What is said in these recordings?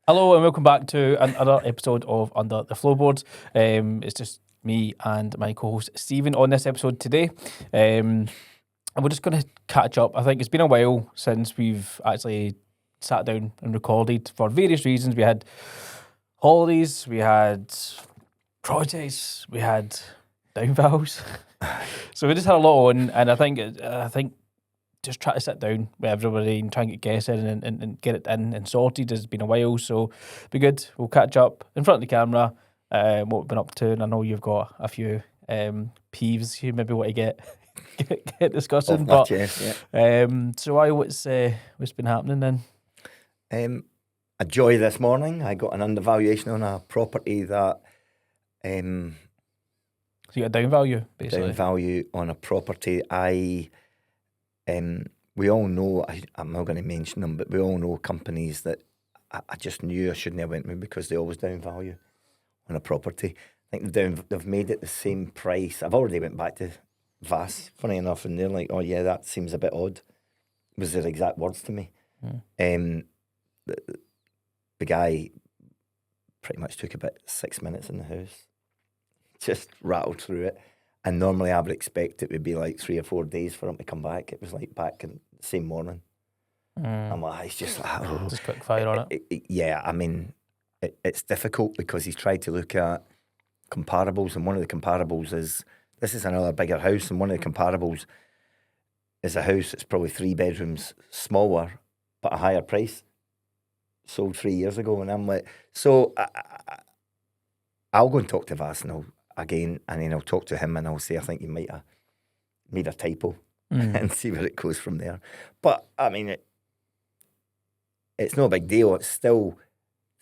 Hello and welcome back to another episode of Under the Floorboard. It's just me and my co-host Steven on this episode today. And we're just going to catch up. I think it's been a while since we've actually sat down and recorded for various reasons. We had holidays, we had projects, we had downfalls. So we just had a lot on, and I think just try to sit down with everybody and try and get guests in and get it in and sorted. It's been a while, so be good. We'll catch up in front of the camera, what we've been up to, and I know you've got a few peeves you maybe want to get discussing. But chest, yeah. so what's been happening then? A joy this morning. I got an undervaluation on a property that So you got a down value, basically. down value on a property. We all know, I'm not going to mention them, but we all know companies that I just knew I shouldn't have went with because they always down value on a property. I think they've made it the same price. I've already went back to VAS, funny enough, and they're like, oh yeah, that seems a bit odd, was their exact words to me. The guy pretty much took about 6 minutes in the house, just rattled through it. And normally I would expect it would be like 3 or 4 days for him to come back. It was like back in the same morning. I'm like, it's just like... Oh. Just quick fire on it. Yeah, I mean, it's difficult because he's tried to look at comparables, and one of the comparables is, this is another bigger house, and one of the comparables is a house that's probably 3 bedrooms smaller, but a higher price, sold 3 years ago. And I'm like, so I'll go and talk to VAS now again, and then I'll talk to him and I'll say, I think you might have made a typo and see where it goes from there. But I mean, it's no big deal. It's still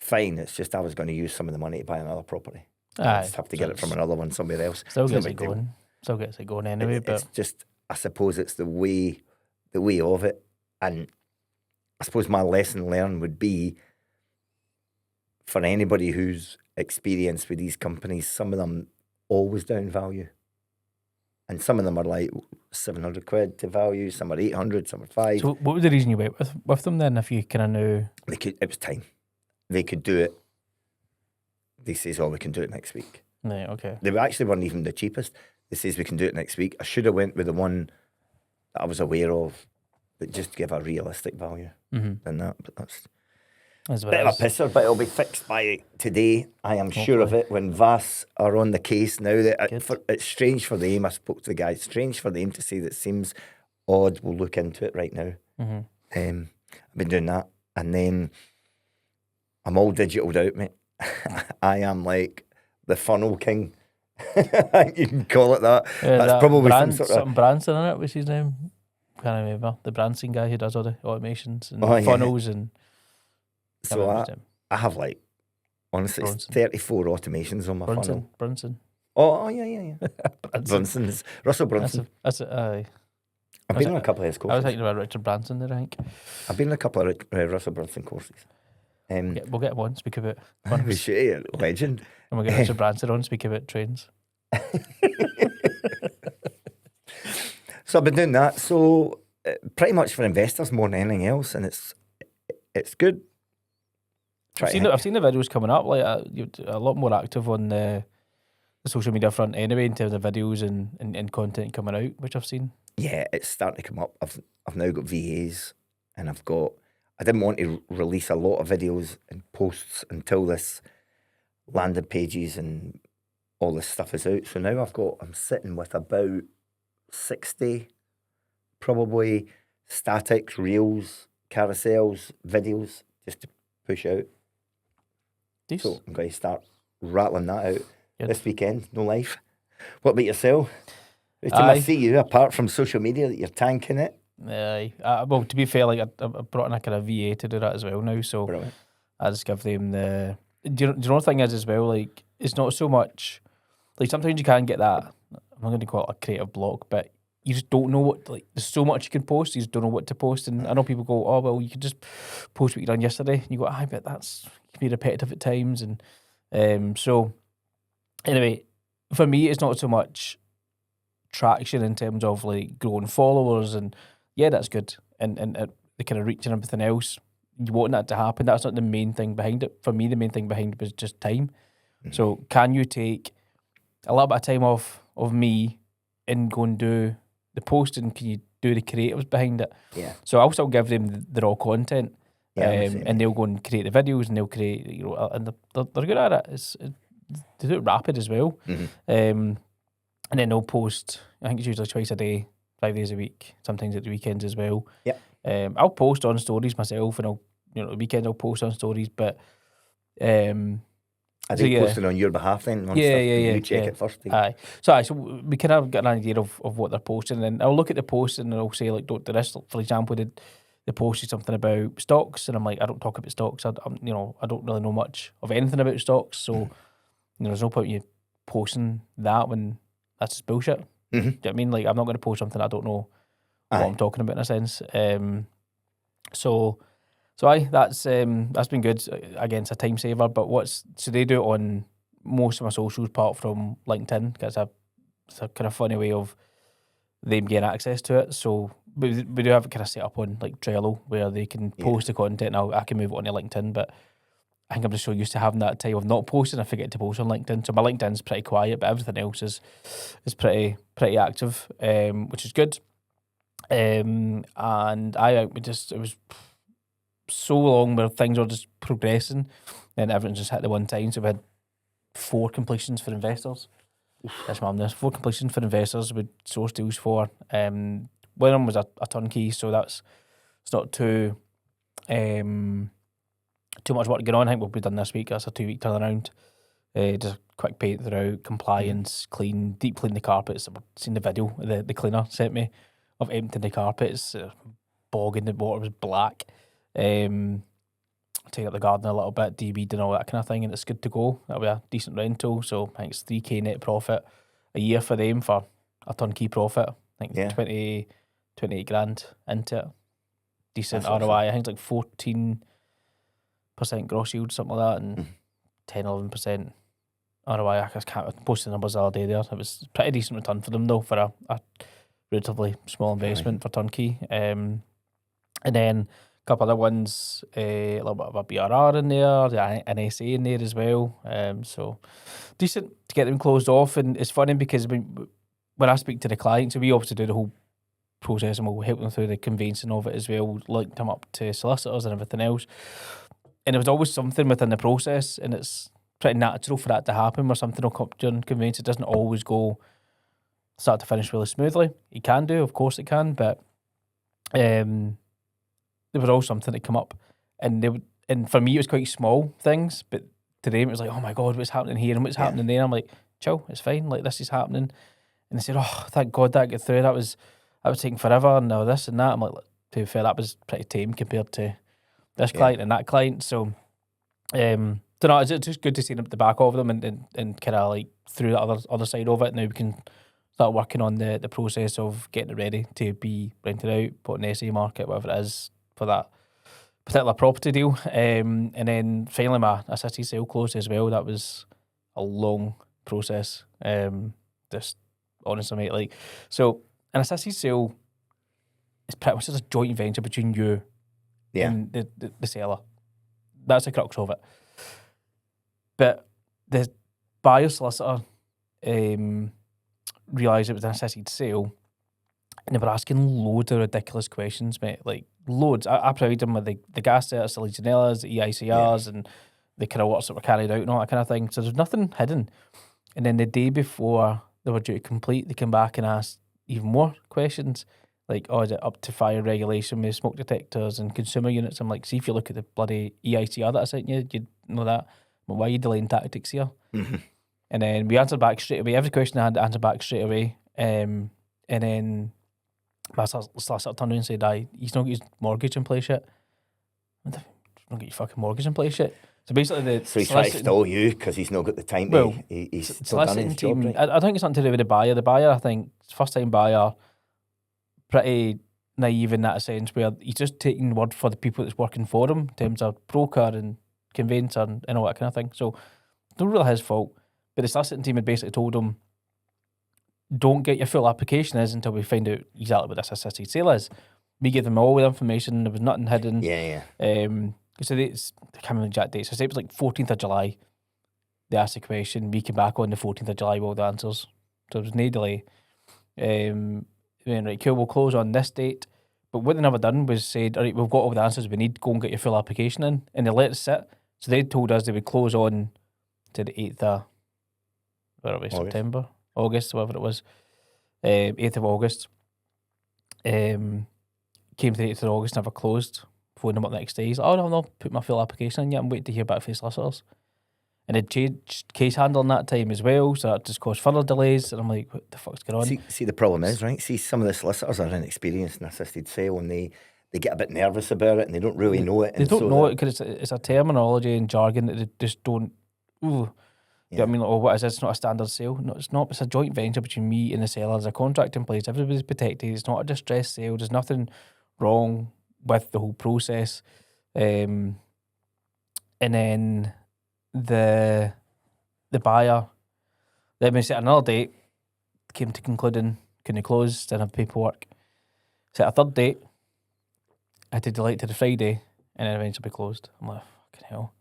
fine. It's just I was going to use some of the money to buy another property. I just have to get it from another one somewhere else. Still gets it going. Still gets it going anyway. But it's just, I suppose it's the way of it. And I suppose my lesson learned would be, for anybody who's experienced with these companies, some of them always down value, and some of them are like 700 quid to value, some are 800, some are 5. So what was the reason you went with them then, if you kind of knew? It was time. They could do it. They says, oh, we can do it next week. Right, okay. They actually weren't even the cheapest. They says, we can do it next week. I should have went with the one that I was aware of that just gave a realistic value than that, but that's a bit of a pisser, but it'll be fixed by today. I am sure of it. When VAS are on the case now, that it's strange for them. I spoke to the guy. It's strange for them to say that seems odd. We'll look into it right now. I've been doing that, and then I'm all digitaled out, mate. I am like the funnel king. You can call it that. That's probably something Branson in it. What's his name? Can't remember. The Branson guy who does all the automations and funnels and. So I have like, honestly, it's 34 automations on my funnel. Brunson. Oh yeah. Brunson's Russell Brunson. That's it. Aye. I've been on a couple of his courses. I was thinking about Richard Branson there, I think. I've been on a couple of Russell Brunson courses. We'll get him on, speak about funnels. We should, legend. And we'll get Richard Branson on, speak about trains. So I've been doing that. So pretty much for investors more than anything else, and it's good. I've seen the videos coming up. Like you're a lot more active on the social media front anyway, in terms of videos and content coming out, which I've seen. Yeah, it's starting to come up. I've now got VAs, and I didn't want to release a lot of videos and posts until this landing pages and all this stuff is out. So now I'm sitting with about 60 probably statics, reels, carousels, videos just to push out. So I'm going to start rattling that out this weekend. No life. What about yourself? Every time I see you, apart from social media, that you're tanking it. Aye. Well, to be fair, like I brought in a kind of VA to do that as well now. So brilliant. I just give them the. Do you know the thing is as well? Like it's not so much. Like sometimes you can get that. I'm not going to call it a creative block, but you just don't know what. Like there's so much you can post. You just don't know what to post. And I know people go, "Oh well, you could just post what you done yesterday." And you go, "I bet that's can be repetitive at times." And so anyway, for me, it's not so much traction in terms of like growing followers and yeah, that's good and the kind of reach and everything else. you want that to happen. That's not the main thing behind it. For me, the main thing behind it was just time. So can you take a little bit of time off of me and go and do the posting? Can you do the creatives behind it? Yeah. So I'll still give them the raw content, Yeah, and they'll go and create the videos, and they'll create, and they're good at it. They do it rapid as well. And then they'll post, I think it's usually twice a day, 5 days a week, sometimes at the weekends as well. Yep. I'll post on stories myself, and the weekends I'll post on stories, but Are they posting on your behalf then? On Yeah, stuff? yeah, You check it first. Aye. So we kind of get an idea of what they're posting, and I'll look at the post and I'll say, like, don't do this. For example, they posted something about stocks, and I'm like, I don't talk about stocks. I don't really know much of anything about stocks, so there's no point in you posting that when that's just bullshit. Do you know what I mean? Like, I'm not going to post something I don't know what I'm talking about in a sense. So aye, that's been good. Again, it's a time saver. But so they do it on most of my socials apart from LinkedIn, because it's a kind of funny way of them getting access to it. So we do have it kind of set up on like Trello, where they can post the content, and I can move it onto LinkedIn. But I think I'm just so used to having that time of not posting, I forget to post on LinkedIn. So my LinkedIn's pretty quiet, but everything else is pretty active, which is good. And it was so long where things were just progressing and everything just hit the one time. So we had 4 completions for investors. That's my this 4 completions for investors with source deals for. One of them was a turnkey, so it's not too much work going on. I think what we've done this week, that's a 2-week turnaround. Just a quick paint throughout, compliance, deep clean the carpets. I've seen the video the cleaner sent me of emptying the carpets, bogging, the water was black. Taking up the garden a little bit, de-weed and all that kind of thing, and it's good to go. That'll be a decent rental. So I think it's 3k net profit a year for them for a turnkey profit. I think 28 grand into it. Decent ROI. Awesome. I think it's like 14% gross yield, something like that, and 10-11% ROI. I can't post the numbers the other day there. It was pretty decent return for them though, for a relatively small investment for turnkey. And then a couple other ones, a little bit of a BRR in there, an SA in there as well. So decent to get them closed off. And it's funny because when I speak to the clients, we obviously do the whole process and we'll help them through the conveyancing of it as well, link them up to solicitors and everything else. And there was always something within the process, and it's pretty natural for that to happen, where something will come up during conveyance. It doesn't always go start to finish really smoothly. It can do, of course it can, but there was always something that come up, and for me it was quite small things, but to them it was like, oh my god, what's happening here and what's happening there. I'm like, chill, it's fine, like this is happening. And they said, oh, thank God that got through. That was taking forever, and now this and that. I'm like, to be fair, that was pretty tame compared to this client and that client. So don't know, it's just good to see them at the back of them and kind of like through the other side of it. Now we can start working on the process of getting it ready to be rented out, put in the SA market, whatever it is, for that particular property deal. And then finally my assisted sale closed as well. That was a long process. Just honestly, mate, like, so an assisted sale is pretty much just a joint venture between you and the seller. That's the crux of it. But the buyer solicitor realised it was an assisted sale, and they were asking loads of ridiculous questions, mate. Like, loads. I provided them with the gas certs, the Legionellas, the EICRs, and the kind of works that were carried out and all that kind of thing. So there's nothing hidden. And then the day before they were due to complete, they came back and asked even more questions. Like, oh, is it up to fire regulation with smoke detectors and consumer units? I'm like, see, if you look at the bloody EICR that I sent you, you'd know that. But why are you delaying tactics here? Mm-hmm. And then we answered back straight away. Every question I had to answer back straight away. And then my solicitor turned around and said, he's not got his mortgage in place yet. He's not got your fucking mortgage in place yet. So basically So he's trying to stall you because he's not got the time he's still done his job, right? I think it's something to do with the buyer. The buyer, I think, first time buyer, pretty naive in that sense, where he's just taking word for the people that's working for him in terms of broker and conveyancer and all that kind of thing. So not really his fault. But the soliciting team had basically told him, don't get your full application until we find out exactly what this assisted sale is. we gave them all the information. There was nothing hidden. Yeah. So I can't remember the exact date. So say it was like 14th of July. They asked the question. We came back on the 14th of July with all the answers. So there was no delay. Then, right, cool, we'll close on this date. But what they never done was said, all right, we've got all the answers we need, go and get your full application in. And they let us sit. So they told us they would close on to the 8th of, August, whatever it was. 8th of August. Came to the 8th of August, never closed. Phoned them up the next day. He's like, oh, no, put my full application in yet. I'm waiting to hear back from the solicitors. And it changed case handling that time as well, so that just caused further delays. And I'm like, what the fuck's going on? See, the problem is, right? See, some of the solicitors are inexperienced in assisted sale, and they get a bit nervous about it, and they don't really know it. They don't know it because it's a terminology and jargon that they just don't. Ooh. Yeah. You know what I mean? Like, oh, what is this? It's not a standard sale. No, it's not. It's a joint venture between me and the seller. There's a contract in place. Everybody's protected. It's not a distressed sale. There's nothing wrong with the whole process. And then the buyer, let me set another date, came to concluding, couldn't close, didn't have paperwork. Set a third date, I had to delay it to the Friday, and then eventually closed. I'm like, fucking hell.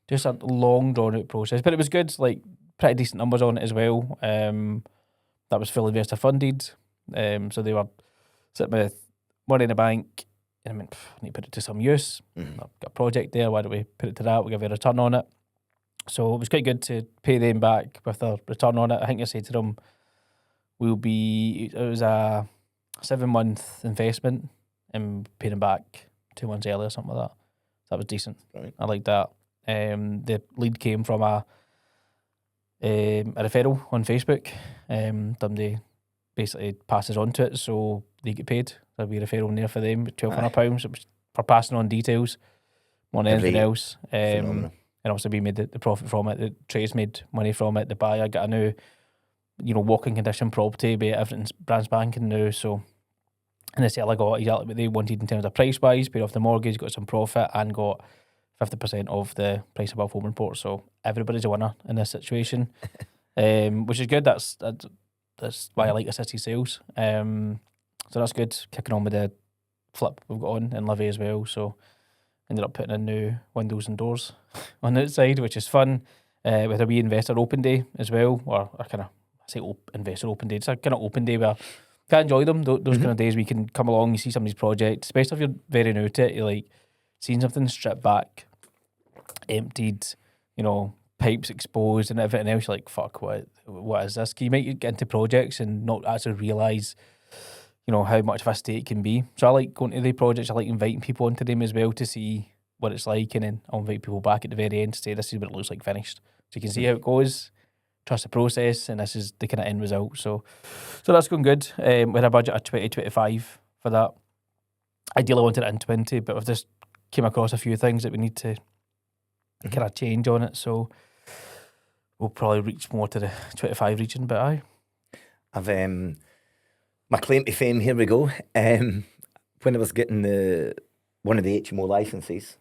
Just a long, drawn-out process. But it was good, like, pretty decent numbers on it as well. That was fully investor funded. So they were sitting with money in the bank, and I mean, I need to put it to some use. I've got a project there, why don't we put it to that? We give you a return on it. So it was quite good to pay them back with a return on it. I think I said to them, it was a 7-month investment and paid them back 2 months earlier, something like that. That was decent. Right. I like that. The lead came from a referral on Facebook. Somebody basically passes on to it, so they get paid. There'll be a referral in there for them, £1,200. It was for passing on details more than anything else. And obviously we made the profit from it. The trades made money from it. The buyer got a new, walking condition property, but everything's brand spanking new. So, and the seller got exactly what they wanted in terms of price wise, paid off the mortgage, got some profit, and got 50% of the price above home report. So everybody's a winner in this situation, which is good. That's why I like assisted sales. So that's good. Kicking on with the flip we've got on in Livy as well. So ended up putting in new windows and doors on the outside, which is fun. With a wee investor open day as well, or investor open day. It's a kind of open day where I enjoy them. Those kind of days we can come along, you see somebody's project, especially if you're very new to it. You're like seeing something stripped back, emptied, pipes exposed and everything else. You're like, fuck, what is this? You might get into projects and not actually realise how much of a state it can be. So I like going to the projects. I like inviting people into them as well to see what it's like, and then I'll invite people back at the very end to say this is what it looks like finished, so you can see how it goes, trust the process, and this is the kind of end result. So that's going good. We had a budget of 20-25 for that. Ideally I wanted it in 20, but we've just came across a few things that we need to kind of change on it, so we'll probably reach more to the 25 region. But I've my claim to fame, here we go. When I was getting one of the HMO licenses,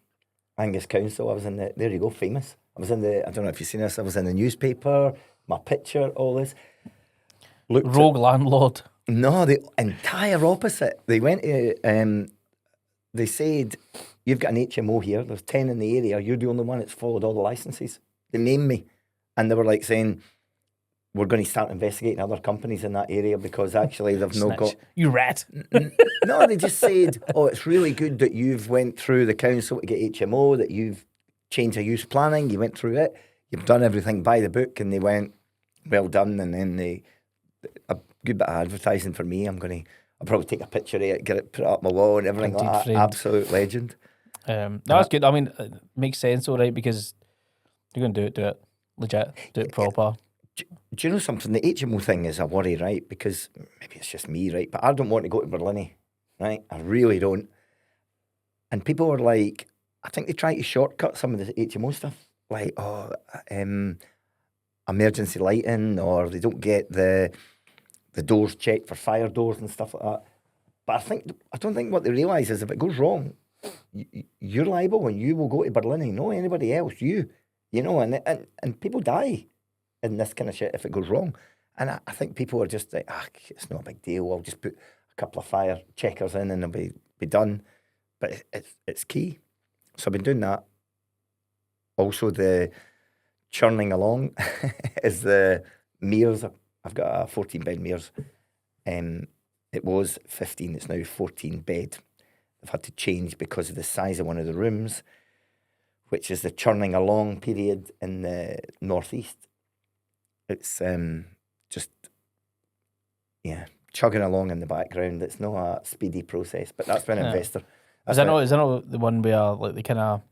Angus Council, I was in there you go, famous. I was in I don't know if you've seen this, I was in the newspaper, my picture, all this. Rogue landlord. No, the entire opposite. They went to, they said, you've got an HMO here, there's 10 in the area, you're the only one that's followed all the licenses. They named me, and they were like saying, we're going to start investigating other companies in that area because actually they've not got... You rat. No, they just said, it's really good that you've went through the council to get HMO, that you've changed of use planning, you went through it, you've done everything by the book, and they went, well done, and then a good bit of advertising for me. I'll probably take a picture of it, get it put up my wall and everything like that. Framed. Absolute legend. That's good. I mean, it makes sense, all right, because you're going to do it legit, do it proper. Do you know something? The HMO thing is a worry, right? Because maybe it's just me, right? But I don't want to go to Berlin, right? I really don't. And people are like, I think they try to shortcut some of the HMO stuff. Like, emergency lighting, or they don't get the doors checked for fire doors and stuff like that. But I don't think what they realise is if it goes wrong, you're liable, and you will go to Berlin, no anybody else, and people die in this kind of shit if it goes wrong. And I think people are just like, it's not a big deal, I'll just put a couple of fire checkers in and they'll be be done. But it's key. So I've been doing that. Also, the churning along is the Mears. I've got a 14-bed Mears. It was 15, it's now 14 bed. I've had to change because of the size of one of the rooms, which is the churning along period in the northeast. It's just, chugging along in the background. It's not a speedy process, but that's been an investor. Is that not the one where like they kind of,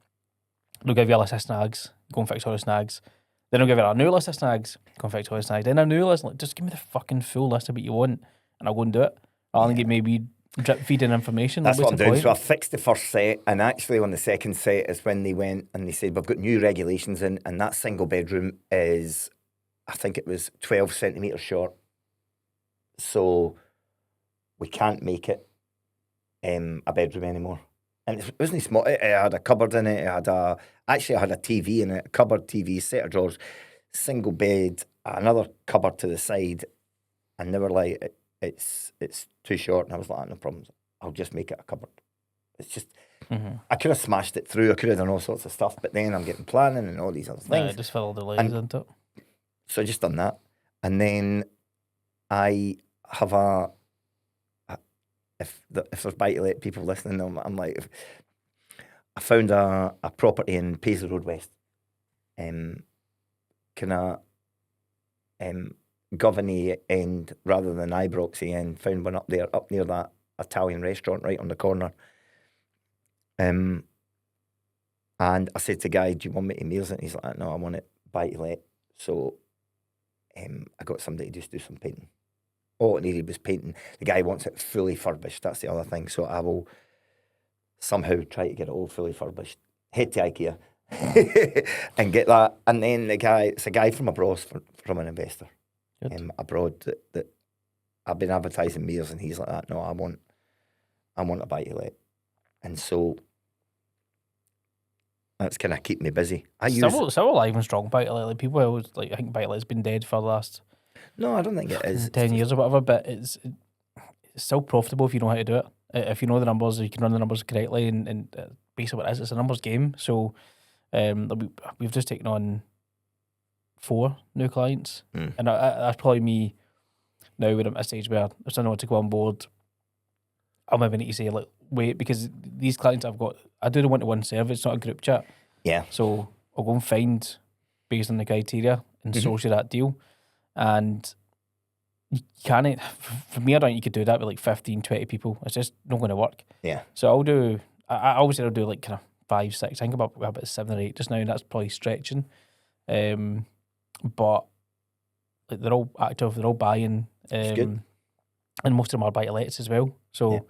they'll give you a list of snags, go and fix all the snags. Then they'll give you a new list of snags, go and fix all the snags. Then a new list, like, just give me the fucking full list of what you want and I'll go and do it. Rather than get maybe drip feeding information. That's what I'm doing. So I fixed the first set, and actually on the second set is when they went and they said, we've got new regulations in, and that single bedroom is, I think it was 12 centimetres short. So we can't make it a bedroom anymore. And it wasn't small. It had a cupboard in it. I had a TV in it, a cupboard TV, set of drawers, single bed, another cupboard to the side, and they were like, it's too short. And I was like, no problems. I'll just make it a cupboard. It's just, I could have smashed it through. I could have done all sorts of stuff, but then I'm getting planning and all these other things. Yeah, just fill all the layers into it. So I just done that. And then I have if there's buy-to-let people listening, I'm like, I found a property in Paisley Road West. Kind of Governey end rather than Ibroxy end. Found one up near that Italian restaurant right on the corner. And I said to the guy, do you want me to Mears it? He's like, no, I want it buy-to-let. So I got somebody to just do some painting. All it needed was painting. The guy wants it fully furbished. That's the other thing. So I will somehow try to get it all fully furbished. Head to IKEA and get that. And then it's a guy from abroad, from an investor abroad that I've been advertising Mears, and he's like that. No, I want a buy-to-let. And so that's kind of keep me busy. Still alive and strong buy-to-let. Like, people always I think buy-to-let's been dead for the last. No, I don't think it is. 10 years or whatever, but it's still profitable if you know how to do it. If you know the numbers, you can run the numbers correctly, and basically what it is, it's a numbers game. So we've just taken on 4 new clients, and that's probably me now. We're at a stage where if I know to go on board, I'll maybe need to say, like, wait, because these clients I've got, I do the one-to-one service, it's not a group chat. Yeah. So I'll go and find, based on the criteria, and source you that deal. And you can't, for me, I don't think you could do that with like 15, 20 people. It's just not going to work. Yeah. So I always say I'll do like kind of 5, 6. I think about 7 or 8 just now, and that's probably stretching. But like, they're all active, they're all buying. Good. And most of them are buy-to-lets as well. So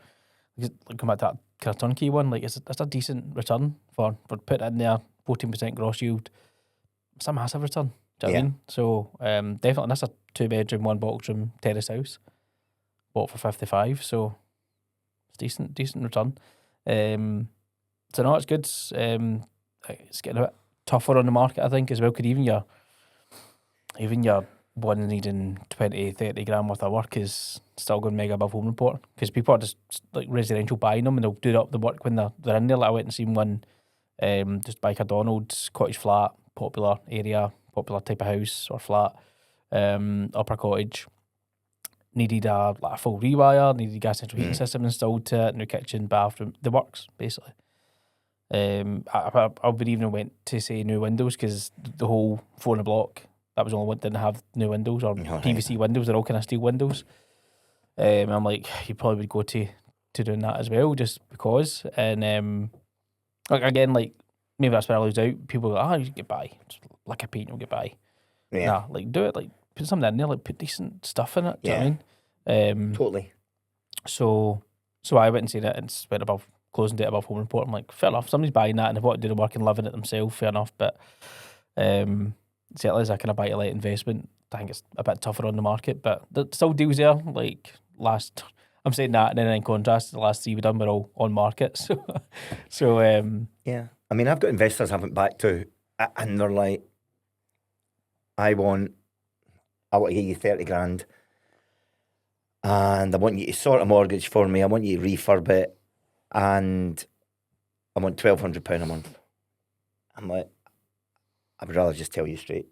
come back to that kind of turnkey one, like it's a decent return for putting it in there, 14% gross yield. It's a massive return. Do you know what I mean? So definitely, and that's a 2-bedroom, 1-box room terrace house, bought for 55. So it's decent return. So no, it's good. It's getting a bit tougher on the market, I think, as well. Could even your one needing 20, 30 grand worth of work is still going mega above home report, because people are just like residential buying them, and they'll do up the work when they're in there. Like I went and seen one just by Cardonald's, cottage flat, popular area, popular type of house or flat, upper cottage. Needed a full rewire, needed gas central heating system installed to it, new kitchen, bathroom, the works basically. I would even went to say new windows, because the whole 4 in a block, that was the only one that didn't have new windows or PVC windows. They're all kind of steel windows. I'm like, you probably would go to doing that as well, just because. And like again, like maybe that's where I lose out. People go, you can get by, just like a paint, you'll get by. Yeah. Nah, like do it, like put something in there, like put decent stuff in it. Do you know what I mean? Totally. So I went and seen it, and it's went above closing date above home report. I'm like, fair enough. Somebody's buying that, and they've wanted to do the work and living it themselves. Fair enough, but certainly as a kind of buy-to-let investment, I think it's a bit tougher on the market. But there's still deals there. Like I'm saying that, and then in contrast, the last 3 we've done were all on market. So yeah. I mean, I've got investors I haven't backed to, and they're like, I want to give you 30 grand, and I want you to sort a mortgage for me. I want you to refurb it, and I want £1,200 a month. I'm like, I would rather just tell you straight,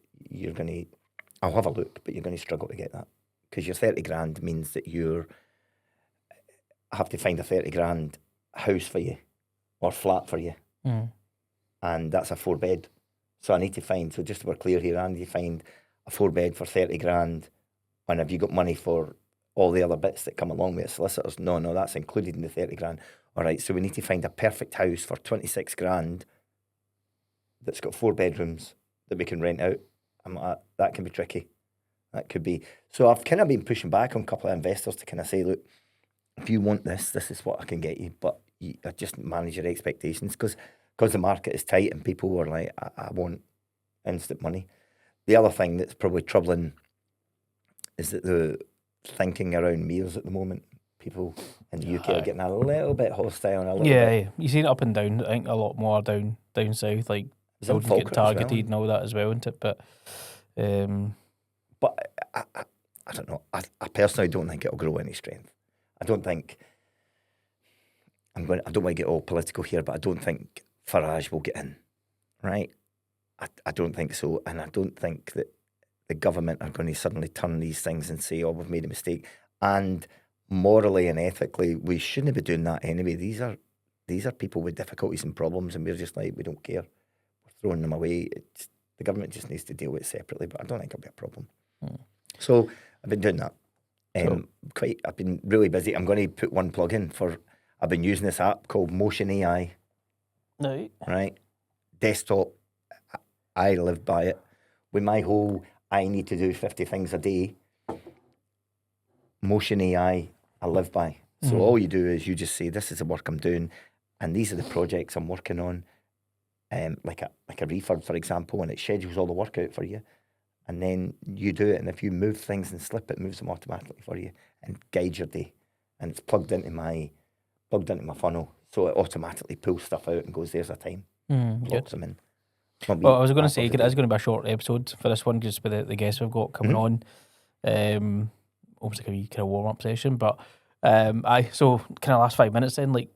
I'll have a look, but you're going to struggle to get that. Because your 30 grand means that I have to find a 30 grand house for you or flat for you. And that's a 4-bed. So I need to find, so just to be clear here, I need to find a 4-bed for 30 grand. And have you got money for all the other bits that come along with it? Solicitors? No, that's included in the 30 grand. All right, so we need to find a perfect house for 26 grand that's got 4 bedrooms that we can rent out. I'm like, that can be tricky. That could be. So I've kind of been pushing back on a couple of investors to kind of say, look, if you want this is what I can get you. But I just manage your expectations because the market is tight and people are like, I want instant money. The other thing that's probably troubling is that the thinking around meals at the moment, people in the UK are getting a little bit hostile and a little bit. You see it up and down. I think a lot more down south, like buildings getting targeted and all that as well, isn't it? But I don't know. I personally don't think it'll grow any strength. I don't think I don't want to get all political here, but I don't think Farage will get in, right? I don't think so, and I don't think that the government are going to suddenly turn these things and say, "Oh, we've made a mistake." And morally and ethically, we shouldn't be doing that anyway. These are people with difficulties and problems, and we're just like, we don't care. We're throwing them away. The government just needs to deal with it separately, but I don't think it'll be a problem. So I've been doing that. I've been really busy. I'm going to put one plug in I've been using this app called Motion AI. Right? Desktop. I live by it. With my whole, I need to do 50 things a day. Motion AI, I live by. So all you do is you just say, this is the work I'm doing, and these are the projects I'm working on. Like a refurb, for example, and it schedules all the work out for you. And then you do it, and if you move things and slip, it moves them automatically for you and guides your day. And it's plugged into my funnel, so it automatically pulls stuff out and goes, there's a time. Locks them in. Well, I was going to say, it is going to be a short episode for this one, just with the guests we've got coming on. Almost like a wee kind of warm-up session. But so kind of last 5 minutes then, like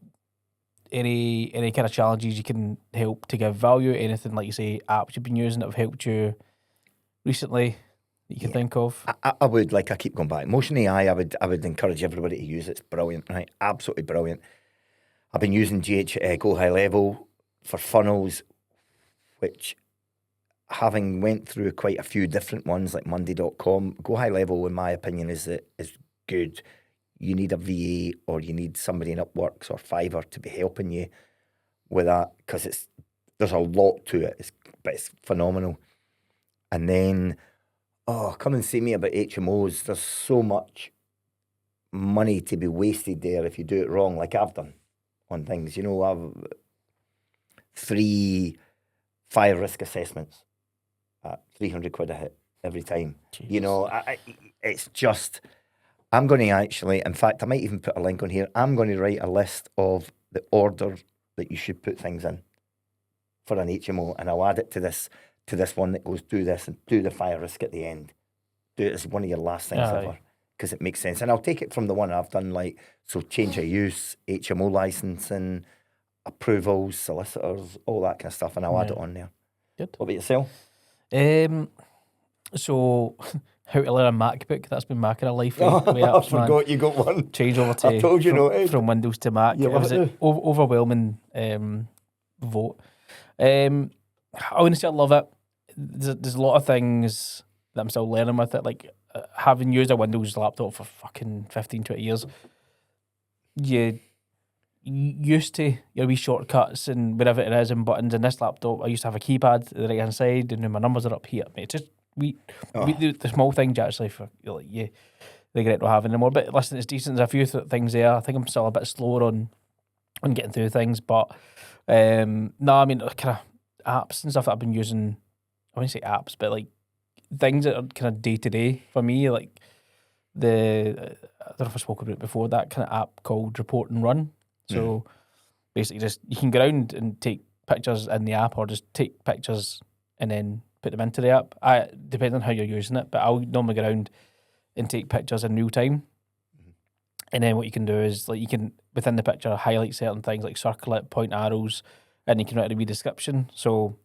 any kind of challenges you can help to give value, anything like you say, apps you've been using that have helped you recently that you can think of? I would, like I keep going back. Motion AI, I would encourage everybody to use it. It's brilliant, right? Absolutely brilliant. I've been using Go High Level for funnels, which, having went through quite a few different ones like Monday.com, Go High Level, in my opinion, is good. You need a VA or you need somebody in Upworks or Fiverr to be helping you with that, because there's a lot to it, but it's phenomenal. And then, come and see me about HMOs. There's so much money to be wasted there if you do it wrong, like I've done on things. You know, I've 3 fire risk assessments at £300 a hit every time. Jesus. You know, it's just, I'm going to actually, in fact, I might even put a link on here. I'm going to write a list of the order that you should put things in for an HMO, and I'll add it to this one that goes, do this and do the fire risk at the end. Do it as one of your last things ever, because it makes sense. And I'll take it from the one I've done, like, so change of use, HMO licensing, approvals, solicitors, all that kind of stuff, and I'll add it on there. Good. What about yourself? So how to learn a MacBook, that's been Mac in a life. I forgot you got one. Change over to, I told you from Windows to Mac. It was an overwhelming vote. I wouldn't say I love it. There's a lot of things that I'm still learning with it. Like, having used a Windows laptop for fucking 15, 20 years, you used to your wee shortcuts and whatever it is and buttons. In this laptop, I used to have a keypad at the right hand side, and then my numbers are up here. It's just the small things you actually regret not having anymore. But listen, it's decent. There's a few things there. I think I'm still a bit slower on getting through things, but no, I mean, kind of apps and stuff that I've been using. I wouldn't say apps, but like things that are kind of day to day for me. Like I don't know if I spoke about it before, that kind of app called Report and Run. So basically, just you can go around and take pictures in the app, or just take pictures and then put them into the app. Depending on how you're using it, but I'll normally go around and take pictures in real time, And then what you can do is like you can within the picture highlight certain things like circle it, point arrows, and you can write a wee description. So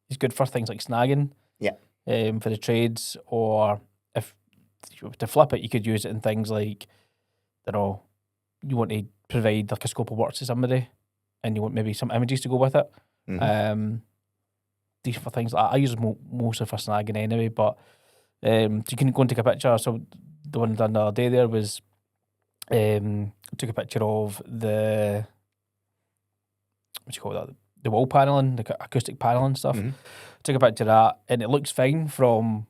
it's good for things like snagging, Yeah. for the trades, or if you were to flip it, you could use it in things like, you know, you want to provide like a scope of work to somebody, and you want maybe some images to go with it. Decent for things like that. I use it mostly for snagging anyway, but so you can go and take a picture. So the one I done the other day there was took a picture of the what do you call that? The wall paneling, the acoustic paneling stuff. Took a picture of that, and it looks fine from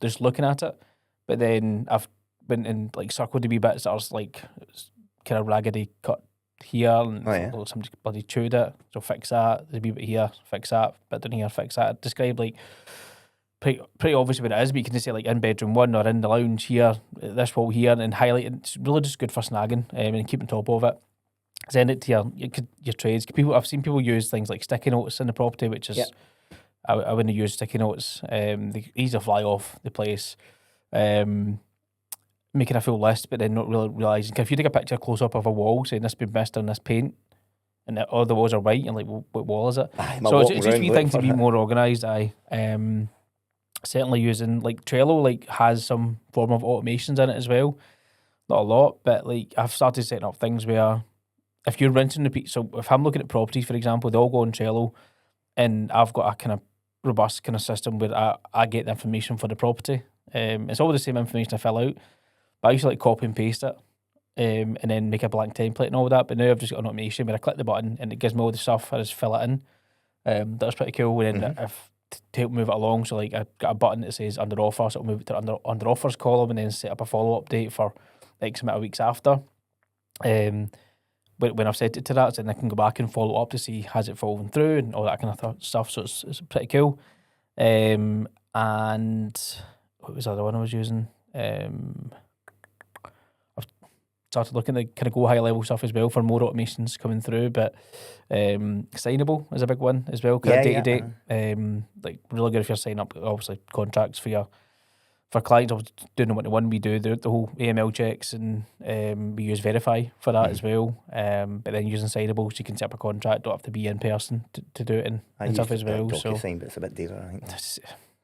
just looking at it. But then I've went and like circled the wee bits that are like kind of raggedy cut here, and somebody bloody chewed it. So fix that. There's a wee bit here, fix that. Bit down here, fix that. Describe like pretty obvious what it is, but you can just say like in bedroom 1 or in the lounge here, this wall here, and highlight it. It's really just good for snagging and keeping top of it. Send it to your trades. I've seen people use things like sticky notes in the property, which is I wouldn't use sticky notes. They easy to fly off the place. Making a full list, but then not really realising. If you take a picture close up of a wall saying this been missed on this paint, and all the walls are white, and like, what wall is it? So it's just wee things to be more organised. Certainly using like Trello has some form of automations in it as well. Not a lot, but like I've started setting up things where if you're renting the so if I'm looking at properties, for example, they all go on Trello, and I've got a kind of robust kind of system where I get the information for the property. It's all the same information I fill out, but I used to like copy and paste it, and then make a blank template and all that. But now I've just got an automation where I click the button and it gives me all the stuff. I just fill it in. That's pretty cool. And then if to help move it along, so like I got a button that says under offer, so I'll move it to under offers column, and then set up a follow up date for X amount of weeks after. When I've set it to that, so then I can go back and follow up to see has it fallen through and all that kind of stuff. So it's pretty cool. And what was the other one I was using? I've started looking at kind of go high level stuff as well for more automations coming through. But signable is a big one as well. Kind of day to day, like really good if you're signing up obviously contracts for clients. I was doing the 1-to-1 we do the whole AML checks, and we use Verify for that as well. But then using signables, you can set up a contract, don't have to be in person to do it and stuff as well. So but it's a bit dearer, I think.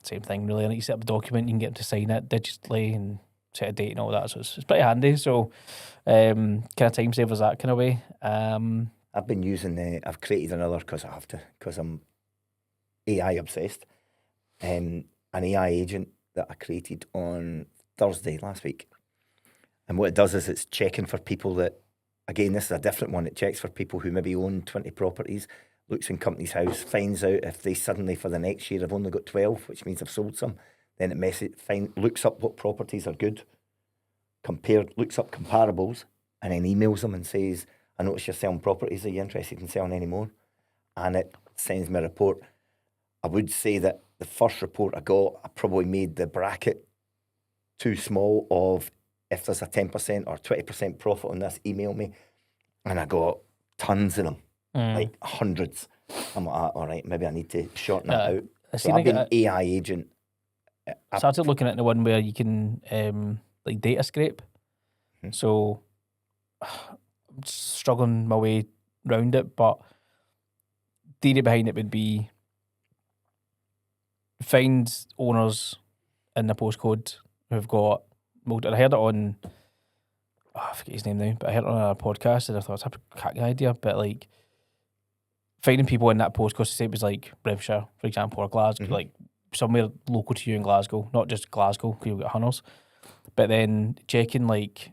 Same thing really. And you set up a document, you can get them to sign it digitally and set a date and all that. So it's pretty handy. So kind of time savers that kind of way. I've been using I've created another because I'm AI obsessed. An AI agent that I created on Thursday last week. And what it does is it's checking for people that, again, this is a different one. It checks for people who maybe own 20 properties, looks in company's house, finds out if they suddenly for the next year have only got 12, which means they've sold some. Then it looks up what properties are good, looks up comparables, and then emails them and says, I notice you're selling properties. Are you interested in selling any more? And it sends me a report. I would say that the first report I got, I probably made the bracket too small of if there's a 10% or 20% profit on this, email me. And I got tons of them, like hundreds. I'm like, all right, maybe I need to shorten that out. So I've been AI agent. I started looking at the one where you can like data scrape. So I'm struggling my way around it, but theory behind it would be find owners in the postcode who've got mold. And I heard it on, I forget his name now, but I heard it on a podcast and I thought it's a cracking idea. But like finding people in that postcode, say it was like Brevshire, for example, or Glasgow, like somewhere local to you in Glasgow, not just Glasgow, because you've got hunters, but then checking like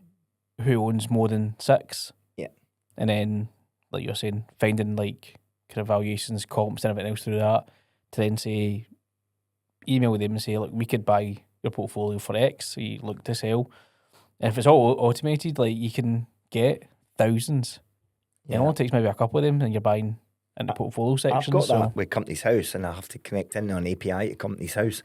who owns more than 6. Yeah. And then, like you're saying, finding like kind of valuations, comps, and everything else through that to then say, email them and say, look, we could buy your portfolio for X, so you look to sell. And if it's all automated, like you can get thousands. Yeah. It only takes maybe a couple of them and you're buying in the portfolio section. I've got that with Company's House and I have to connect in on API to Company's House.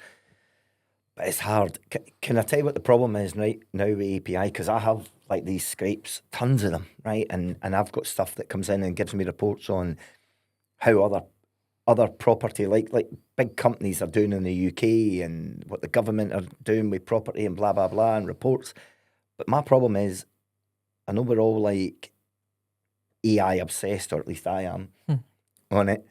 But it's hard. Can I tell you what the problem is right now with API? Because I have like these scrapes, tons of them, right? And I've got stuff that comes in and gives me reports on how other property, like big companies are doing in the UK and what the government are doing with property and blah, blah, blah, and reports. But my problem is I know we're all like AI obsessed, or at least I am on it.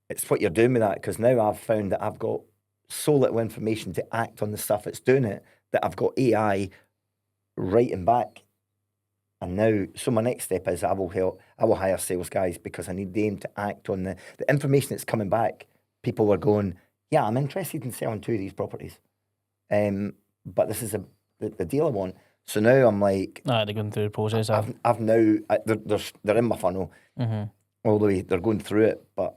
It's what you're doing with that, because now I've found that I've got so little information to act on the stuff that's doing it, that I've got AI writing back. And now, so my next step is I will hire sales guys, because I need them to act on the information that's coming back. People are going, yeah, I'm interested in selling 2 of these properties, but this is the deal I want. So now I'm like, they're going through the process. I've now, they're in my funnel, all the way, they're going through it. But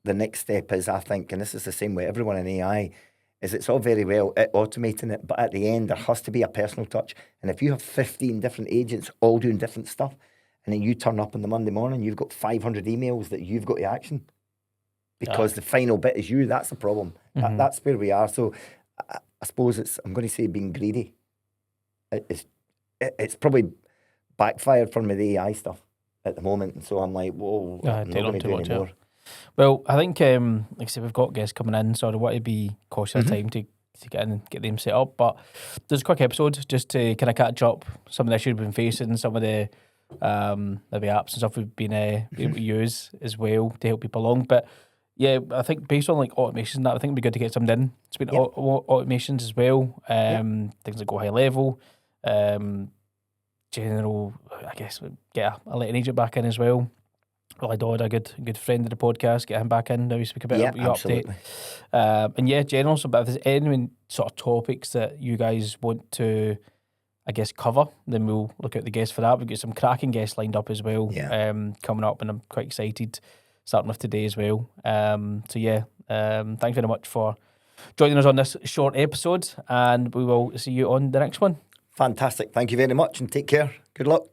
the next step is, I think, and this is the same way everyone in AI, is it's all very well automating it, but at the end there has to be a personal touch. And if you have 15 different agents all doing different stuff, and then you turn up on the Monday morning, you've got 500 emails that you've got to action, because the final bit is you. That's the problem. That's where we are. So I suppose I'm going to say being greedy. It's probably backfired for me, the AI stuff at the moment. And so I'm like, whoa, I'm not going to do any more. Well, I think, like I said, we've got guests coming in, so I want to be cautious of time to get in and get them set up. But there's a quick episode just to kind of catch up some of the issues we've been facing, some of the maybe apps and stuff we've been able to use as well to help people along. But yeah, I think based on like automations and that, I think it'd be good to get some in. Speaking of automations as well, things like go high level, general, I guess, get a letting agent back in as well. Well, Dodd, a good friend of the podcast, get him back in now. We speak about your update. And yeah, general. So, but if there's any sort of topics that you guys want to, I guess, cover, then we'll look at the guests for that. We've got some cracking guests lined up as well, coming up, and I'm quite excited, starting with today as well. So yeah, thanks very much for joining us on this short episode, and we will see you on the next one. Fantastic. Thank you very much, and take care. Good luck.